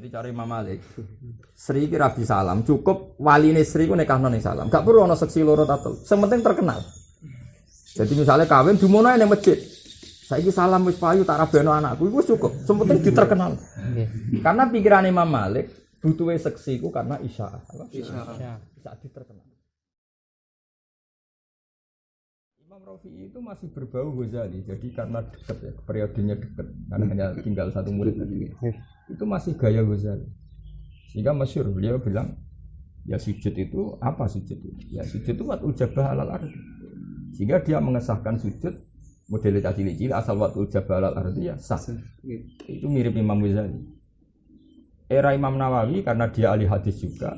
Jadi cari Imam Malik. Sri ki rabi salam, cukup waline Sri ku nikahno ning salam. Gak perlu ana seksi loro tatel. Sing penting terkenal. Jadi misalnya kawin dimono ning masjid. Saiki salam wis payu tak rabeno anakku iku cukup. Sing penting diterkenal. Karena pikiran Imam Malik butuhe seksi ku karena isya'ah. Isya'ah diterkenal. Imam Rafi'i itu masih berbau Ghazali, jadi karena dekat ya, periodenya dekat, karena hanya tinggal satu murid tadi. Itu masih gaya Ghazali. Sehingga masyhur beliau bilang, ya sujud itu apa sujud itu? Ya sujud itu watul jabah alal ardi. Sehingga dia mengesahkan sujud model cilik-cilik asal watul jabah alal ardi ya sah. Itu mirip Imam Ghazali. Era Imam Nawawi karena dia ahli hadis juga.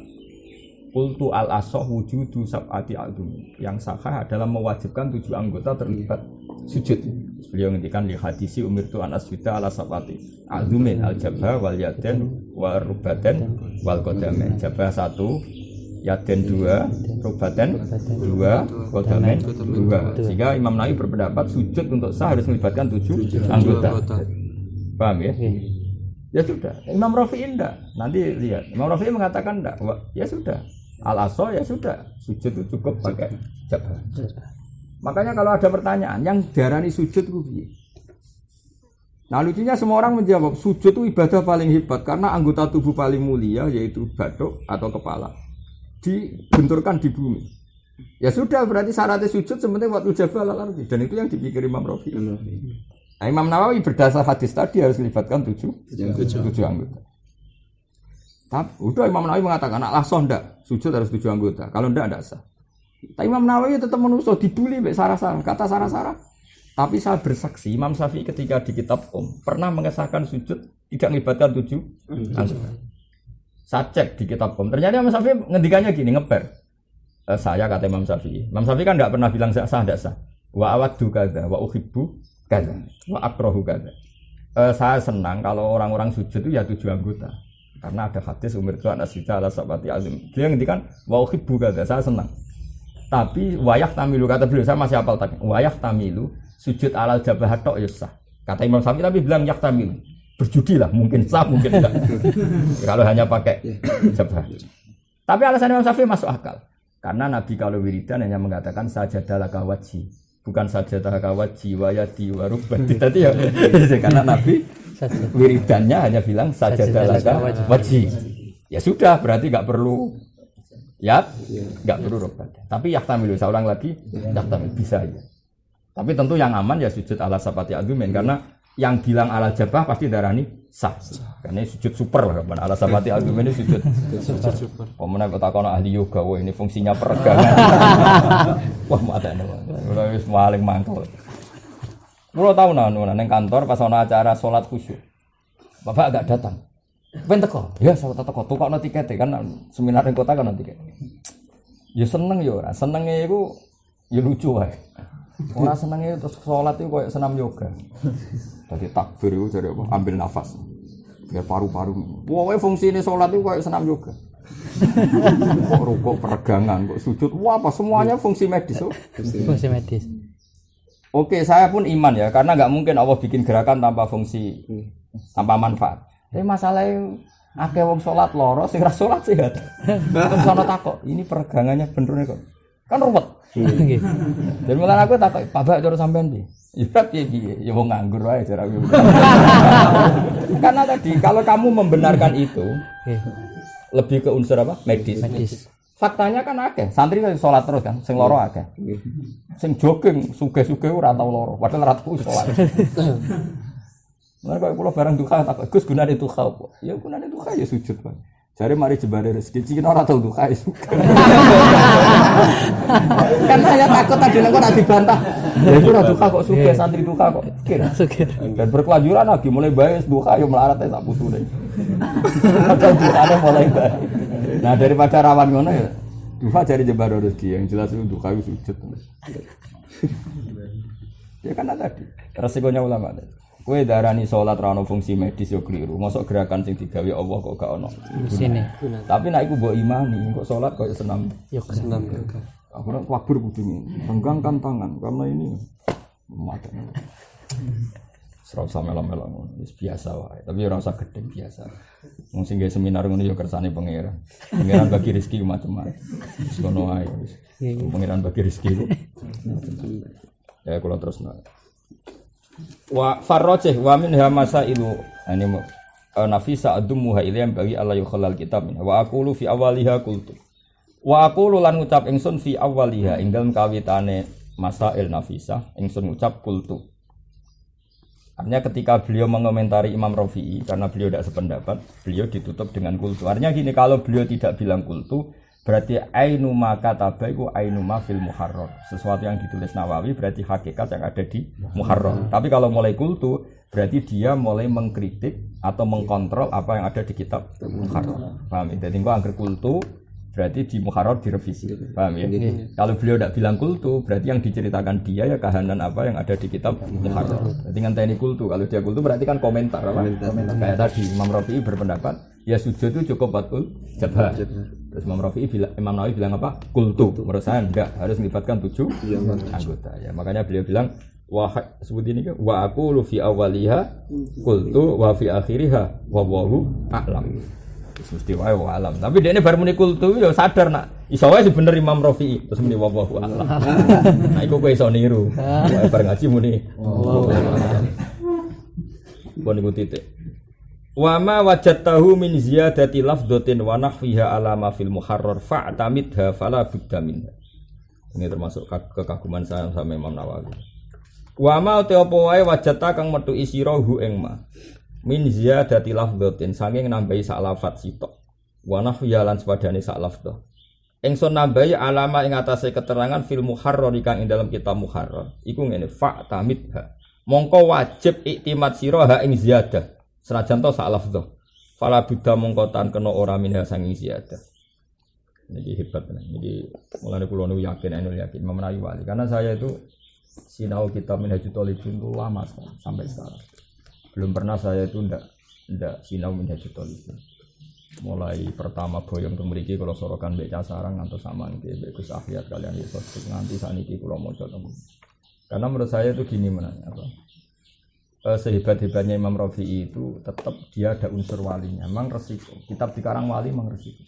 Qultu al-asah wujudu sab'ati a'dhum. Yang sahih adalah mewajibkan 7 anggota terlibat sujud. Beliau ngendikan li hadisi umirtu an asjuda ala sab'ati a'dhumin al-jabha wal yaden wal rubaten wal qadamain. Jabha 1, yaden 2, rubaten 2, qadamain 2. Sehingga Imam Nawawi berpendapat sujud untuk sah harus melibatkan 7 anggota. Paham ya? Ya sudah. Imam Rafi'i enggak. Nanti lihat. Imam Rafi'i mengatakan enggak. Ya sudah. Al-asah ya sudah, sujud itu cukup pakai jabah. Makanya kalau ada pertanyaan, yang darani sujud itu piye? Nah lucunya semua orang menjawab, sujud itu ibadah paling hebat karena anggota tubuh paling mulia yaitu batuk atau kepala dibenturkan di bumi. Ya sudah, berarti syaratnya sujud sebenarnya waktu jabah al-ardi, dan itu yang dipikir Imam Rafi'i. Nah, Imam Nawawi berdasar hadis tadi harus melibatkan 7 anggota. Tapi udah Imam Nawawi mengatakan nak sah ndak, sujud harus 7 anggota. Kalau ndak sah. Tapi Imam Nawawi tetap menuso dibuli mbek Sarah-Sarah, kata Sarah-Sarah. Tapi saya bersaksi Imam Syafi'i ketika di kitab pernah mengesahkan sujud tidak melibatkan 7 anggota. Saya cek di kitab ternyata Imam Syafi'i ngendikannya gini, ngeper. Saya kata Imam Syafi'i. Imam Syafi'i kan enggak pernah bilang sah ndak sah. Wa awaddu kadza wa uhibbu kadza wa akrahu kadza. Saya senang kalau orang-orang sujud itu ya 7 anggota. Karena ada hadis umir itu anak sita ala sabati azim. Dia ngendikan wa uhibbu kadza, saya senang. Tapi wayah tamilu kata beliau, saya masih hafal tadi. Wayah tamilu sujud alal jabah tok ya sah. Kata Imam Syafi'i tapi bilang yah tamilu. Berjudi lah, mungkin sah mungkin enggak. Kalau hanya pakai jabah. Tapi alasan Imam Syafi'i masuk akal. Karena Nabi kalau wiridan hanya mengatakan sajadah laka wajhi. Bukan sajadah laka wajhi wa yadi wa rubbati. Tadi ya karena Nabi wiridannya hanya bilang sajadah laka wajhi. Ya sudah, berarti enggak perlu enggak perlu rubat. Tapi yahtamilu, saya ulang lagi, yahtamilu bisa ya. Tapi tentu yang aman ya sujud ala sabati adumen, karena yang bilang ala jabah pasti darani sah. Karena sujud super lah, ala sabati adumen ini sujud super. Pemenang kota kono ahli yoga, wah ini fungsinya peregangan. Wah mata ini, wis paling mangkel. Mulai tahu neng kantor pas ono acara sholat khusyuk, bapak agak datang. Ben teko, ya sholat teko, tukokno tiket kan seminar ning kota kan tiket. Ya seneng ya ora, senenge iku ya lucu wae. Ora senenge terus sholat itu koyo senam yoga. Dadi takbir iku jare apa? Ambil nafas. Biar paru-paru. Pokoke fungsine sholat itu koyo senam yoga. Kok rukuk peregangan, kok sujud, wah apa semuanya fungsi medis. Fungsi medis. Oke, saya pun iman ya, karena nggak mungkin Allah bikin gerakan tanpa fungsi, tanpa manfaat. Tapi masalahnya, akeh wong sholat loro, sing ra sholat sehat. Terus ana takok, ini peregangannya bener kok. Kan ruwet. Jadi mulai aku takok, Pak Bak cara sampean piye? Ya piye? Ya wong nganggur wae cara aku. Karena tadi kalau kamu membenarkan itu, lebih ke unsur apa? Medis. Faktanya kan akeh, santri sholat terus kan, sing loro akeh. Sing jogging sugih-sugih ora tau loro, padahal ora tau sholat. Nah kalau barang duka tak Gus gunane duka apa? Ya gunane duka ya sujud, Pak. Jare mari jebare rezeki cina ora tau duka iso. Kan saya takut tadi nek ora dibantah. Ya iku ora duka kok sugih santri duka kok. Sugih. Dan berkelanjutan lagi mulai bae duka yo melarat sak putune. Padahal dukane mulai bae. Nah daripada rawan ngono ya duka jare jebare rezeki yang jelas itu duka itu sujud. Ya kan tadi resikonya ulama tadi. Kowe darani salat ra ono fungsi medis yo kliru. Mosok gerakan sing digawe Allah kok gak ono. Sini. Tapi nek iku mbok imani, kok salat koyo senam. Yo senam. Aku nek kabur kudu renggangkan tangan karena ini mata. Ora usah melo-melo ngono, wis biasa wae. Tapi ora usah gedeng biasa. Wong sing gawe seminar ngono ya kersane pangeran. Pangeran bagi rezeki macam-macam. Wis ngono ae wis. Pangeran bagi rezeki ku. Ya kula terusno. Wa farrajih wa min hamasailu ini nafisa adumuha ilayam bagi Allah yukhalal kitab wa aqulu fi awaliha qultu wa aqulu lan ngucap ingsun fi awaliha ing dalem kawitane masail nafisa ingsun ngucap qultu. Artinya ketika beliau mengomentari Imam Rafi'i karena beliau tidak sependapat, beliau ditutup dengan qultu. Artinya gini, kalau beliau tidak bilang qultu berarti ainu ma kataba iku ainu ma fil muharrar. Sesuatu yang ditulis Nawawi berarti hakikat yang ada di muharrar. Tapi kalau mulai qultu berarti dia mulai mengkritik atau mengkontrol apa yang ada di kitab muharrar. Paham ya? Jadi gua angger qultu berarti di muharrar direvisi. Paham ya? Kalau beliau tidak bilang qultu berarti yang diceritakan dia ya kahanan apa yang ada di kitab muharrar. Jadi ngenteni qultu. Kalau dia qultu berarti kan komentar apa? Komentar. Kayak tadi Imam Rafi'i berpendapat ya sujud itu cukup batul jabah. Terus Imam Rafi'i bilang, Imam Nawawi bilang apa? Qultu. Menurut saya enggak, harus melibatkan 7 anggota. Ya, makanya beliau bilang sebut ini kan wa aqulu fi awwaliha qultu wa fi akhiriha wallahu a'lam. Mesti wae wa alam. Tapi dia ini baru muni qultu ya sadar nak iso wae bener Imam Rafi'i terus muni wallahu a'lam. Nah iku kowe iso niru. Wae bar ngaji muni wallahu a'lam. Bon iku titik. Wa ma wajadtahu min ziyadati lafdhatin wa nahwiha ala ma fil muharrar fa'tamidha fala budda minha. Ini termasuk kekaguman saya sama Imam Nawawi. Wa ma te apa wae wajadta kang metu isira hu ing ma min ziyadati lafdhatin saking nambahi sak lafat sitok. Wa nahwiha lan sepadane sak lafdhah. Ingsun nambahi alama ing atase keterangan fil muharrar kang ing dalam kitab muharrar. Iku ngene fa'tamidha. Mongko wajib iktimad sira ha ing ziyadah. Senajan to sak lafdhah. Fala budda mongko tan kena ora minha sanging ziyadah. Niki hebat tenan. Niki mulane kula nu yakin Imam Nawawi wali karena saya itu sinau kitab Minhajul Talibin itu lama sampai sekarang. Belum pernah saya itu ndak sinau Minhajul Talibin. Mulai pertama boyong teng mriki kula sorokan mbek Casarang ngantos sampean nggih mbek Gus Ahyat kalian Yusuf nganti saniki kula maca temu. Karena menurut saya itu gini menanya apa? Sehebat-hebatnya Imam Rafi'i itu tetap dia ada unsur walinya. Memang resiko. Kitab dikarang wali memang resiko.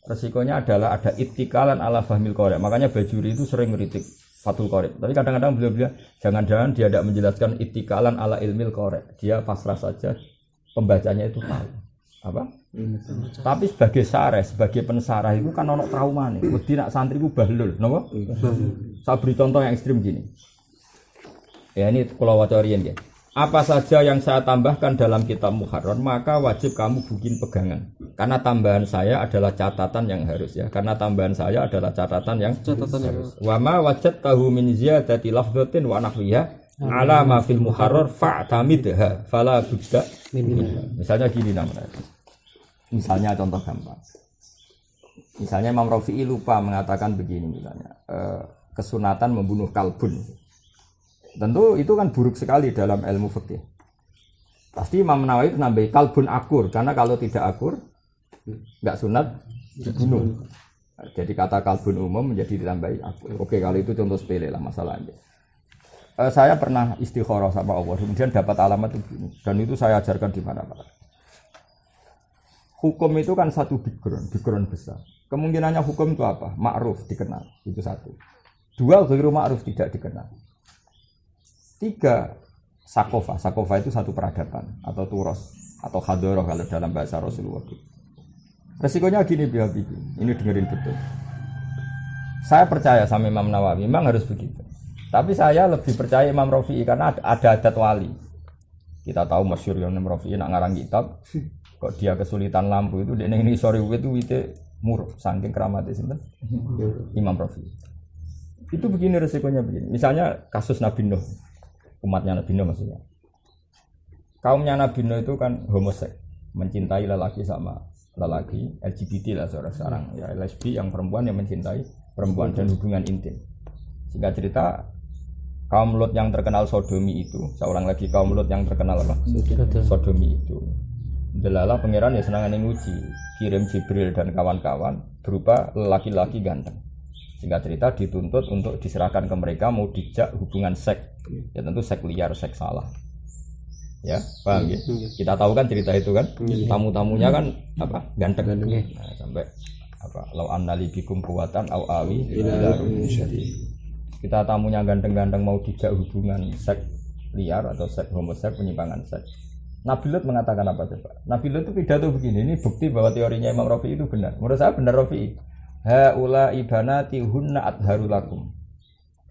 Resikonya adalah ada ittikalan ala fahmil qari'. Makanya Bajuri itu sering ngeritik Fathul Qari'. Tapi kadang-kadang beliau bilang jangan-jangan dia tidak menjelaskan ittikalan ala ilmil qari'. Dia pasrah saja pembacanya itu tahu. Apa? Tapi sebagai syarah, sebagai pensarah itu kan ono trauma nih. Wedi nak santri ku bahlul, napa? Saya beri contoh yang ekstrim gini. Ya ini kula waca riyen nggih. Apa saja yang saya tambahkan dalam kitab muharrar maka wajib kamu bikin pegangan. Karena tambahan saya adalah catatan yang harus ya. Karena tambahan saya adalah catatan yang harus. Wa ma wajadtahu min ziyadati lafdhatin wa nahwiha ala ma fil muharrar fa'tamidha fala budda minha. Misalnya gini namanya. Misalnya contoh gampang. Misalnya Imam Rafi'i lupa mengatakan begini misalnya. Kesunatan membunuh kalbun. Tentu itu kan buruk sekali dalam ilmu fikih. Pasti Imam Nawawi itu nambahi kalbun akur karena kalau tidak akur enggak sunat dibunuh. Jadi kata kalbun umum menjadi ditambahi akur. Oke, kalau itu contoh sepele lah masalahnya. Saya pernah istikharah sama Allah kemudian dapat alamat itu dan itu saya ajarkan di mana-mana. Hukum itu kan satu background besar. Kemungkinannya hukum itu apa? Ma'ruf dikenal, itu satu. 2 ghairu ma'ruf tidak dikenal. 3 sakofa itu satu peradaban atau turos atau hadoroh kalau dalam bahasa Rasulullah. Resikonya gini Bibi, ini dengerin betul. Saya percaya sama Imam Nawawi, memang harus begitu. Tapi saya lebih percaya Imam Rafi'i karena ada adat wali. Kita tahu masyhur Imam Rafi'i nak ngarang kitab, kok dia kesulitan lampu itu dia ini sore itu muruk saking keramatnya sinten Imam Rafi'i. Itu begini resikonya begini. Misalnya kasus Nabi Nuh. Umatnya Nabi Nuh maksudnya. Kaumnya Nabi Nuh itu kan homoseks, mencintai lelaki sama lelaki, LGBT lah sekarang ya, lesbi yang perempuan yang mencintai perempuan dan hubungan intim. Singkat cerita, kaum Lut yang terkenal sodomi itu, seorang lagi kaum Lut yang terkenal apa? Sodomi itu. Delala pangeran ya senangan nguji, kirim Jibril dan kawan-kawan berupa lelaki-lelaki ganteng. Singkat cerita dituntut untuk diserahkan ke mereka mau dijak hubungan seks. Ya tentu seks liar, seks salah. Ya, paham ya? Kita tahu kan cerita itu kan, tamu-tamunya kan apa? Ganteng. Nah, sampai apa? Lau annali bikum kuwatan au awi ila kita tamunya ganteng-ganteng mau tidak hubungan seks liar atau seks homoseks, penyimpangan seks. Nabi Lut mengatakan apa coba? Nabi Lut itu pidato begini, ini bukti bahwa teorinya Imam Rafi'i itu benar. Menurut saya benar Rafi'i. Haula ibanati hunna adharu lakum.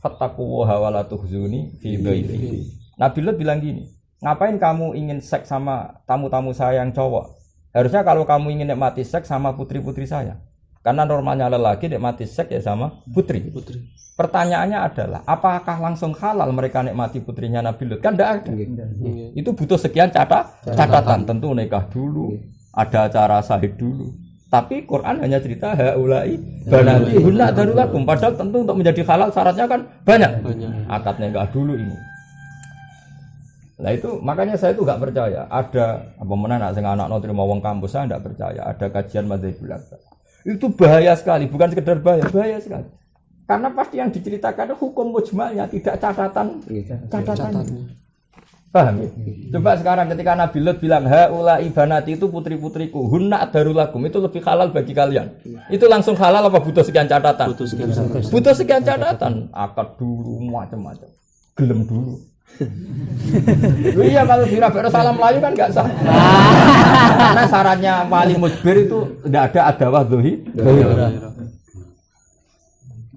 Fattaqullaha wa la tuhzuni fi dhaifi. Nabi Lut bilang gini, ngapain kamu ingin seks sama tamu-tamu saya yang cowok? Harusnya kalau kamu ingin nikmati seks sama putri-putri saya. Karena normalnya lelaki nikmati seks ya sama putri. Pertanyaannya adalah, apakah langsung halal mereka nikmati putrinya Nabi Lut? Kan tidak ada. Itu butuh sekian catatan. Tentu nikah dulu, ada acara syahid dulu. Tapi Quran hanya cerita haulai banati hunna darulakum. Padahal tentu untuk menjadi halal syaratnya kan banyak. Akad nikah dulu ini. Nah itu makanya saya itu enggak percaya ada apa menawa sing anakno terima wong kampus, saya enggak percaya ada kajian madzhabul akbar. Itu bahaya sekali, bukan sekedar bahaya sekali. Karena pasti yang diceritakan hukum mujmalnya tidak catatannya. Paham ya? Coba sekarang ketika Nabi Lut bilang haula ibanati itu putri-putriku, hunna darulakum, itu lebih halal bagi kalian. Itu langsung halal apa butuh sekian catatan? Butuh sekian catatan. Akad dulu macam-macam. Gelem dulu. Iya kalau bira-bira salam Melayu kan enggak sah. Karena syaratnya wali mujbir itu enggak ada adawah dhohi.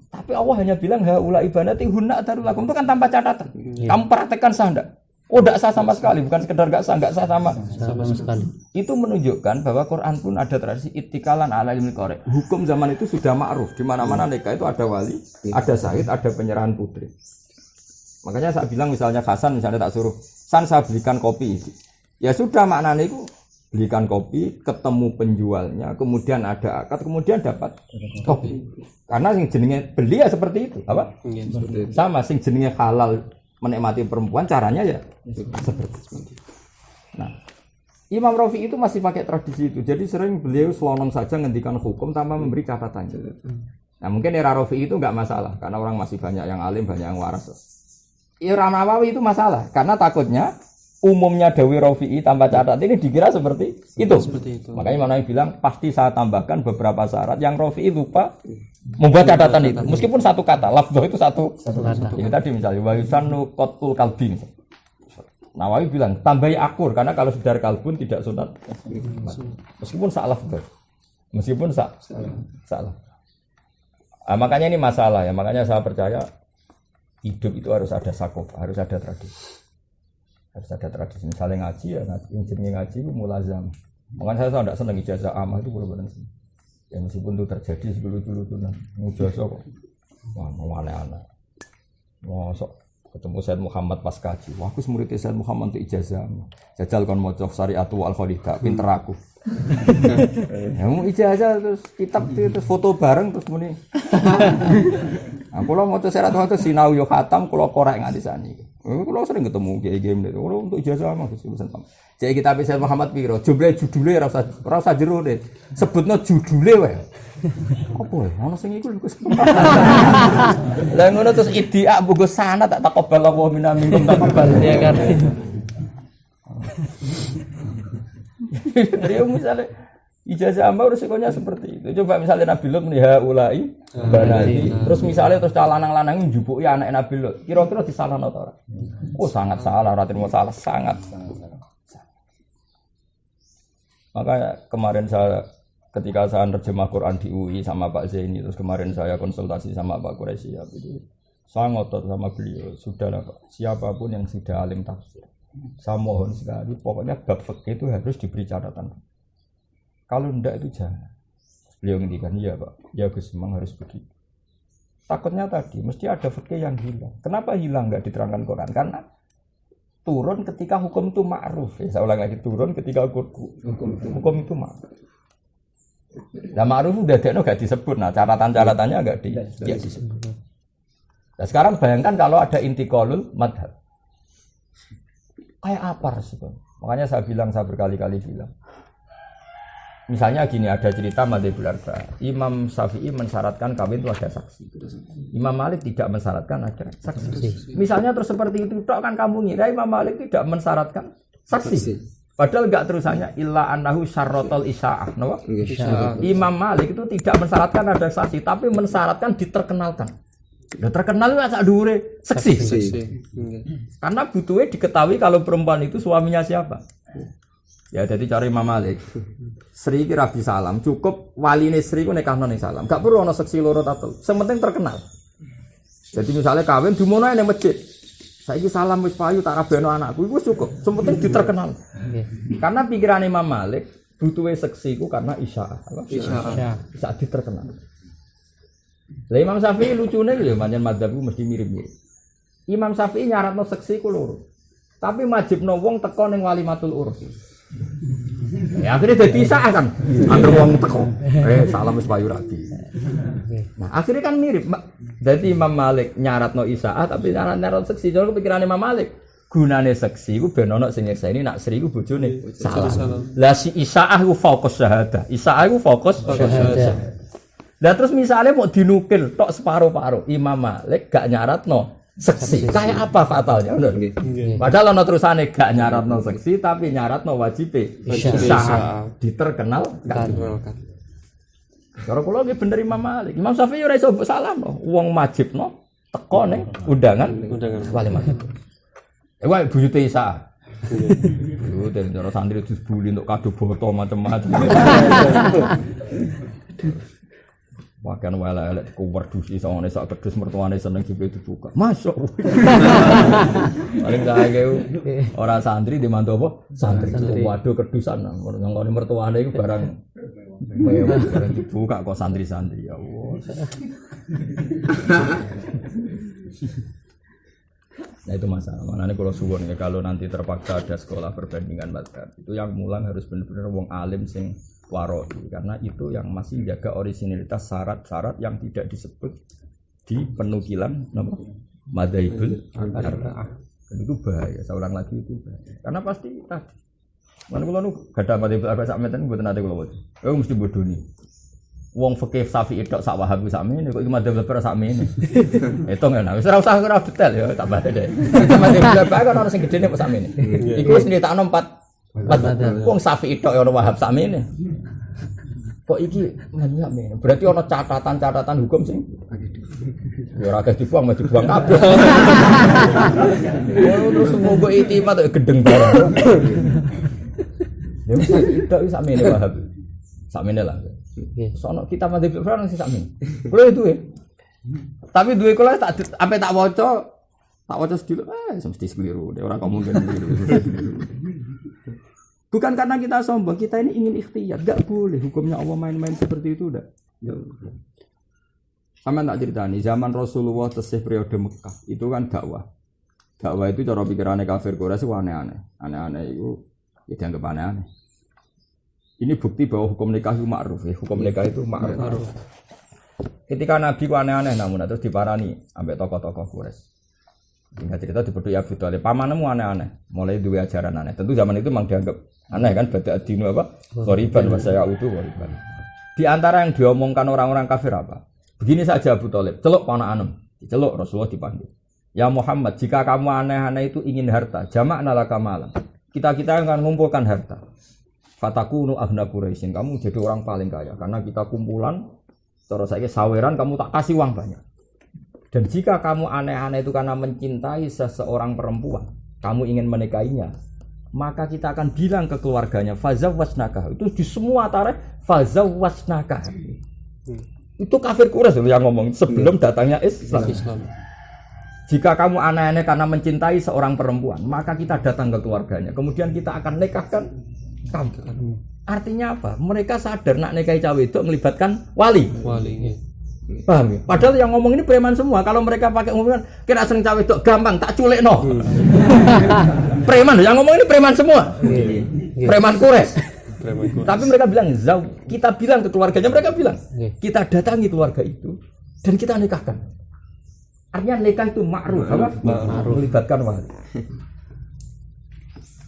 Tapi Allah hanya bilang haula ibanati hunna darulakum, itu kan tanpa catatan. Kamu praktekkan sah enggak? Oh enggak sah sama sekali, bukan sekedar enggak sah sama sekali. Itu menunjukkan bahwa Quran pun ada tradisi ittikalan ala ilmi qari. Hukum zaman itu sudah ma'ruf, di mana-mana nikah itu ada wali, ada syahid, ada penyerahan putri. Makanya saya bilang misalnya Hasan misalnya tak suruh San saya belikan kopi, ya sudah maknanya itu belikan kopi, ketemu penjualnya, kemudian ada akad, kemudian dapat kopi. Karena sing jenenge beli ya seperti itu, apa? Sama sing jenenge halal menikmati perempuan caranya ya seperti itu. Nah, Imam Rafi'i itu masih pakai tradisi itu, jadi sering beliau selonong saja ngendikan hukum tanpa memberi catatan. Nah mungkin era Rafi'i itu nggak masalah, karena orang masih banyak yang alim, banyak yang waras. Era Nawawi itu masalah karena takutnya umumnya Dawi Rafi'i tanpa catatan ini dikira seperti itu. Makanya Nawawi bilang pasti saya tambahkan beberapa syarat yang Rafi'i lupa membuat catatan itu. Meskipun satu kata, lafdhah itu satu kata. Ini tadi misalnya wa yusannu qatul kalbi. Nawawi bilang tambahi akur karena kalau sudah kalbun tidak sunat. Meskipun salah lafdhah. Meskipun salah. Makanya ini masalah ya. Makanya saya percaya hidup itu harus ada sakof, harus ada tradisi. Harus ada tradisi. Misalnya ngaji ya, ngaji itu mulazam. Makanya saya tidak senang ijazah amah itu benar-benar sih. Ya meskipun itu terjadi sebelum-sebelum ijazah kok. Wah, mau aneh-aneh. Masuk ketemu Sayyid Muhammad pas kaji. Wah, aku murid Sayyid Muhammad untuk ijazah. Jajal kon maca Syariatu Al-Khalidah, pinter aku. Ya mau ijazah terus kitab terus foto bareng terus muni. Aku lo mau Syariatu itu sinau yo khatam kulo korek nganti sani. Kulo sering ketemu game itu. Kulo untuk ijazah mah pesan sama. Jadi kita Sayyid Muhammad piro? Judule ora usah jero deh. Sebutno judule wae. Apa ya? Ono sing iku lho. Lah ngono terus idia buku sana tak takobal Allah minkum takobal ya kan. Dia misalnya ijazah amma resikonya seperti itu. Coba misalnya Nabi Lut muni haulai banati. Terus misalnya terus lanang-lanang njupuki anak Nabi Lut. Kira-kira disalahno ta ora? Oh sangat salah, ora terima salah sangat. Maka kemarin ketika saya terjemah Quran di UI sama Pak Zaini, terus kemarin saya konsultasi sama Pak Quraisy itu saya ngotot sama beliau, sudahlah Pak, siapapun yang sudah alim tafsir, saya mohon sekali, pokoknya bab fikih itu harus diberi catatan. Kalau enggak itu jangan. Beliau ngendikan, iya Pak, ya Gus memang harus begitu. Takutnya tadi, mesti ada fikih yang hilang. Kenapa hilang enggak diterangkan Quran? Karena turun ketika hukum itu ma'ruf. Ya, saya ulang lagi, turun ketika hukum itu ma'ruf. Nah ma'ruf udah enggak disebut. Nah catatan-catatannya enggak disebut. Nah sekarang bayangkan kalau ada intiqalul madhab. Kayak apa respon? Makanya saya berkali-kali bilang. Misalnya gini, ada cerita madzhabul arba'. Imam Syafi'i mensyaratkan kawin itu ada saksi. Imam Malik tidak mensyaratkan ada saksi. Misalnya terus seperti itu, tok kan kamu ngira Imam Malik tidak mensyaratkan saksi. Padahal enggak terusannya illa annahu syarratul isya'ah, napa? Imam Malik itu tidak mensyaratkan ada saksi, tapi mensyaratkan diterkenalkan. Ya terkenal itu sak dhuwure seksi. Karena butuhnya diketahui kalau perempuan itu suaminya siapa. Ya jadi cara Imam Malik. Sri ki rabi salam, cukup waline Sri ku nikahno ning salam. Enggak perlu ana seksi loro tatul. Sementing terkenal. Jadi misalnya kawin dimono ning masjid. Saiki salam wis payu tak rabeno anakku iku cukup. Sementing diterkenal. Karena pikiran Imam Malik butuhe seksi ku karena isya'ah. Isya'ah. Bisa diterkenal. Lah Imam Syafi'i lucune ya pancen madzhabku mesti mirip-mirip. Imam Syafi'i nyaratno seksi ku loro. Tapi majibno wong teko ning walimatul urus. Ya akhirnya dadi isya'ah kan. Antar wong teko. Salam wis payu rabi. Nah, akhirnya kan mirip. Jadi Imam Malik nyaratno isya'ah tapi nyarat seksi. Jadi pikiran Imam Malik, gunane seksi ku ben ana sing nyekseni nak Sri ku bojone salah. Lah si isya'ah ku fokus syahadah. Isya'ah ku fokus syahadah. Lah terus misalnya mau dinukil tok separo-paro, Imam Malik gak nyaratno seksi. Kayak apa fatalnya? Padahal ana terusane gak nyaratno seksi tapi nyaratno wajibe isya'ah. Diterkenal kan. Cara kula nggih bener Imam Malik. Imam Syafi'i ora iso mbok salam no. Wong majibno teko ning undangan walimat. Wae buyute Isa. Yo den cara santri disbuli untuk kado boto macam-macam. Wakan elek kuwerdusi sangone sak kedus mertuane seneng jipe dibuka. Masuk. Paling sae ora santri di mantu apa? Santri. Waduh kedusan nang ngene mertuane iku barang barang dibuka kok santri-santri ya Allah. Nah itu masalah. Makanya kalau suwon ya kalau nanti terpaksa ada sekolah perbandingan mazhab itu yang mulang harus benar-benar wong alim sing waroi karena itu yang masih jaga originalitas syarat-syarat yang tidak disebut di penukilan nama madzhabul arba'ah. Dan itu bahaya. Saya ulang lagi itu bahaya. Karena pasti tadi. Mana kula nu gadah madzhabul arba'ah sak meten mboten ate kula wae. Mesti bodoni. Wong fikih Syafi'i tok sak Wahhabi sak mene kok iki madzhabul arba'ah sak mene. Hitung ya. Wis ora usah ora detail ya tambah deh. Madzhabul arba'ah kan ana sing gedene kok sak mene. Iku wis nyritakno 4 wong Syafi'i tok ya ana Wahhab sak mene. Kok iki banyak men. Berarti ana catatan-catatan hukum sing ya ora dibuang, mesti dibuang kabeh. Terus mbok itimat gedeng bareng. Ya wis tok sak mene Wahhab. Sak mene lah. Sono kita madzhab Fir'aun sing sak mene. Kulo itu ya. Tapi duwe kula tak ampe tak waca sedilo. Mesti keliru. Ora kemungkinan keliru. Bukan karena kita sombong, kita ini ingin ikhtiar. Gak boleh hukumnya Allah main-main seperti itu udah. Sama tak ceritani, zaman Rasulullah tesih periode Mekah, itu kan dakwah. Dakwah itu cara pikirannya kafir Quraisy aneh-aneh. Aneh-aneh itu ya dianggap aneh-aneh. Ini bukti bahwa hukum nikah itu ma'ruf ya. Hukum nikah itu ma'ruf. Ketika Nabi ku aneh-aneh namun terus diparani sampai tokoh-tokoh Quraisy. Hingga cerita dipedui Abu Thalib, pamanmu aneh-aneh, mulai dua ajaran aneh. Tentu zaman itu memang dianggap aneh kan, bada adinu apa? Qoriban wasaya utu qoriban. Di antara yang diomongkan orang-orang kafir apa? Begini saja Abu Thalib, celuk panakanem, celuk Rasulullah dipanggil. Ya Muhammad, jika kamu aneh-aneh itu ingin harta, jama'na laka malan. Kita akan mengumpulkan harta. Fatakunu aghna Quraisyin, kamu jadi orang paling kaya karena kita kumpulan. Cara saiki saweran kamu tak kasih uang banyak. Dan jika kamu aneh-aneh itu karena mencintai seseorang perempuan, kamu ingin menikahinya, maka kita akan bilang ke keluarganya, fazawwajnaka. Itu di semua tarikh fazawwajnaka. Itu kafir Quraisy yang ngomong sebelum datangnya Islam. Jika kamu aneh-aneh karena mencintai seorang perempuan, maka kita datang ke keluarganya. Kemudian kita akan nikahkan kamu. Artinya apa? Mereka sadar nak nikahi cawe itu melibatkan wali. Paham ya? Padahal yang ngomong ini preman semua. Kalau mereka pakai ngomongan kira sering cawe itu gampang tak culik no. Preman yang ngomong ini preman semua. Preman Quraisy. Tapi mereka bilang kita bilang ke keluarganya, mereka bilang kita datangi keluarga itu dan kita nikahkan. Artinya nikah itu ma'ruf, apa? Ma'ruf melibatkan wali.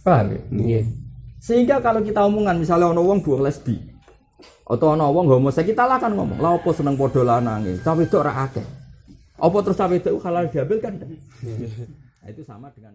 Paham ya? Sehingga kalau kita omongan misalnya ono wong buang lesbi atau ana wong homoseks kita lah kan ngomong, "Lah opo seneng padha lanange? Cawe wedok ora akeh." Apa terus cawe wedok halal diambil kan? Nah, itu sama dengan